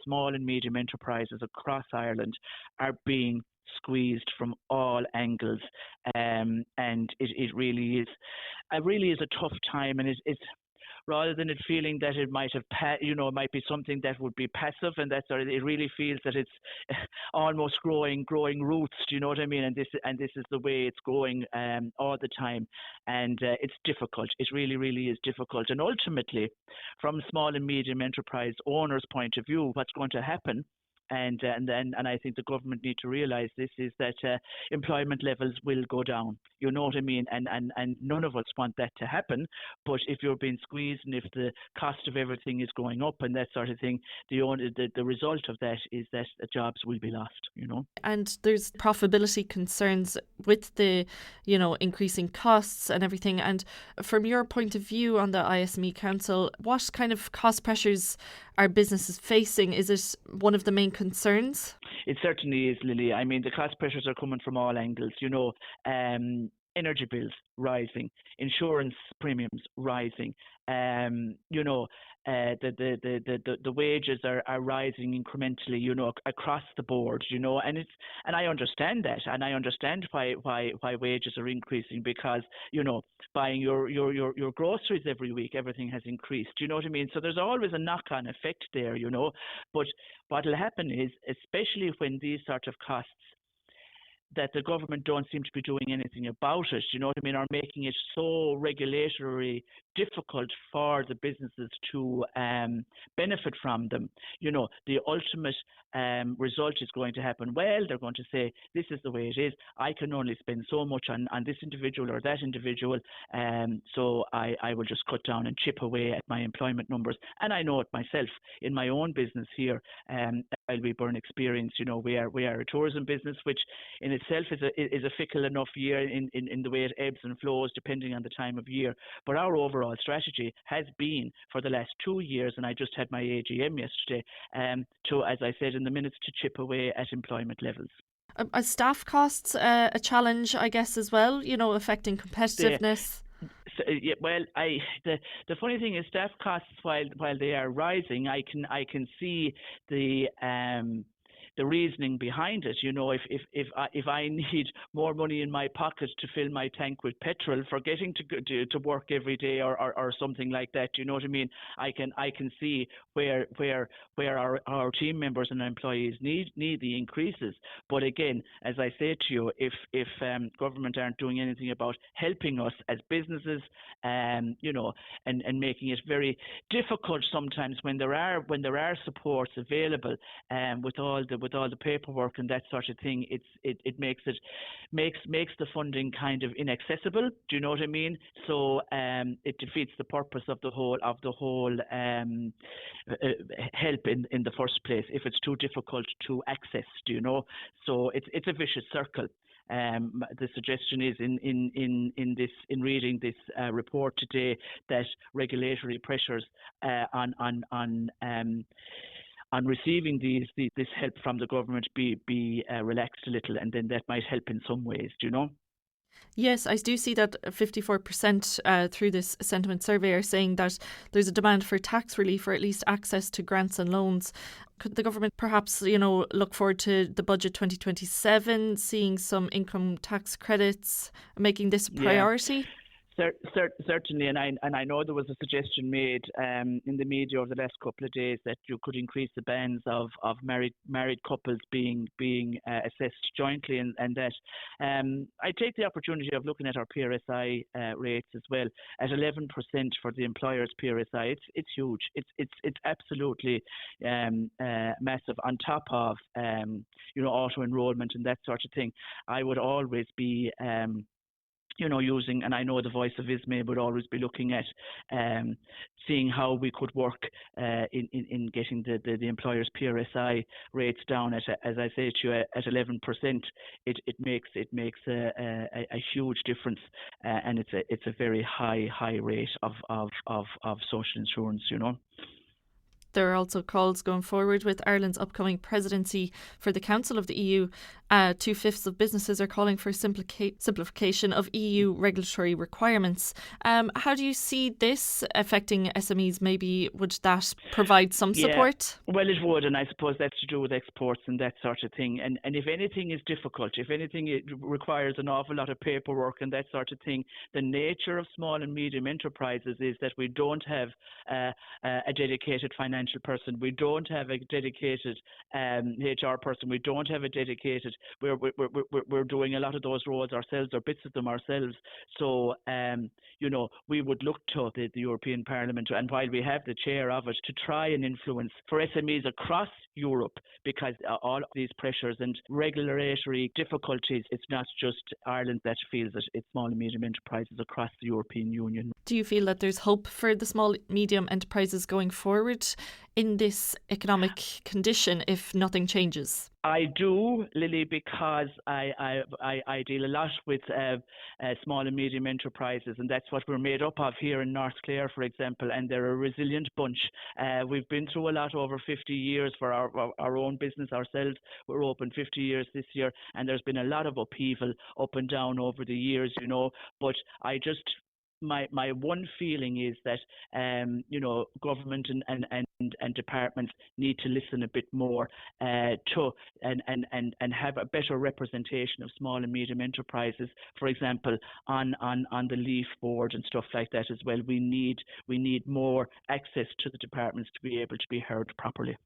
small and medium enterprises across Ireland are being squeezed from all angles, and it really is a tough time, and it's rather than it feeling that it might have, it might be something that would be passive, and that sort of, it really feels that it's almost growing roots. Do you know what I mean? And this is the way it's going all the time, and it's difficult. It really is difficult. And ultimately, from small and medium enterprise owners' point of view, what's going to happen? And I think the government need to realise this is that employment levels will go down. You know what I mean? And none of us want that to happen. But if you're being squeezed and if the cost of everything is going up and that sort of thing, the result of that is that jobs will be lost. And there's profitability concerns with the, increasing costs and everything. And from your point of view on the ISME Council, what kind of cost pressures are businesses facing? Is it one of the main concerns? It certainly is, Lily. I mean, the cost pressures are coming from all angles. Energy bills rising, insurance premiums rising. The wages are rising incrementally. Across the board. And I understand that, and I understand why wages are increasing, because buying your groceries every week, everything has increased. You know what I mean? So there's always a knock-on effect there. But what'll happen is, especially when these sort of costs that the government don't seem to be doing anything about it, you know what I mean, are making it so regulatory difficult for the businesses to benefit from them. The ultimate result is going to happen. Well, they're going to say, this is the way it is. I can only spend so much on this individual or that individual, so I will just cut down and chip away at my employment numbers. And I know it myself in my own business here, Aillwee Burren Experience. We are a tourism business, which in itself is a fickle enough year in the way it ebbs and flows depending on the time of year. But our overall strategy has been for the last 2 years, and I just had my AGM yesterday, to, as I said in the minutes, to chip away at employment levels. Are staff costs a challenge, I guess, as well, affecting competitiveness? The funny thing is, staff costs, while they are rising, I can see the reasoning behind it. If I need more money in my pocket to fill my tank with petrol for getting to work every day or something like that, you know what I mean? I can see where our team members and employees need the increases. But again, as I say to you, if government aren't doing anything about helping us as businesses, and making it very difficult sometimes when there are supports available, with all the paperwork and that sort of thing, it makes the funding kind of inaccessible. Do you know what I mean? So it defeats the purpose of the whole help in the first place if it's too difficult to access. Do you know? So it's a vicious circle. The suggestion is in reading this report today that regulatory pressures on receiving this help from the government be relaxed a little, and then that might help in some ways. Do you know? Yes, I do see that 54% through this sentiment survey are saying that there's a demand for tax relief or at least access to grants and loans. Could the government perhaps, look forward to the budget 2027, seeing some income tax credits, making this a priority? Yeah. Certainly, and I know there was a suggestion made in the media over the last couple of days that you could increase the bands of married couples being assessed jointly, and that I take the opportunity of looking at our PRSI rates as well at 11% for the employer's PRSI. It's huge. It's absolutely massive. On top of auto enrollment and that sort of thing, I would always be using, and I know the voice of ISME would always be looking at seeing how we could work in getting the employer's PRSI rates down at, as I say to you, at 11%. It makes a huge difference, and it's a very high rate of social insurance. There are also calls going forward with Ireland's upcoming presidency for the Council of the EU. 2/5 of businesses are calling for simplification of EU regulatory requirements. How do you see this affecting SMEs? Maybe would that provide some support? Well, it would, and I suppose that's to do with exports and that sort of thing. And if anything is difficult, if anything it requires an awful lot of paperwork and that sort of thing, the nature of small and medium enterprises is that we don't have a dedicated financial person, we don't have a dedicated HR person, we don't have a dedicated. We're doing a lot of those roles ourselves, or bits of them ourselves. So we would look to the European Parliament, and while we have the chair of it, to try and influence for SMEs across Europe, because all of these pressures and regulatory difficulties, it's not just Ireland that feels it, it's small and medium enterprises across the European Union. Do you feel that there's hope for the small medium enterprises going forward in this economic condition if nothing changes? I do, Lily, because I deal a lot with small and medium enterprises, and that's what we're made up of here in North Clare, for example, and they're a resilient bunch. We've been through a lot over 50 years for our own business ourselves. We're open 50 years this year, and there's been a lot of upheaval up and down over the years, but I just... My one feeling is that government and departments need to listen a bit more to and have a better representation of small and medium enterprises. For example, on the LEAF board and stuff like that as well. We need more access to the departments to be able to be heard properly.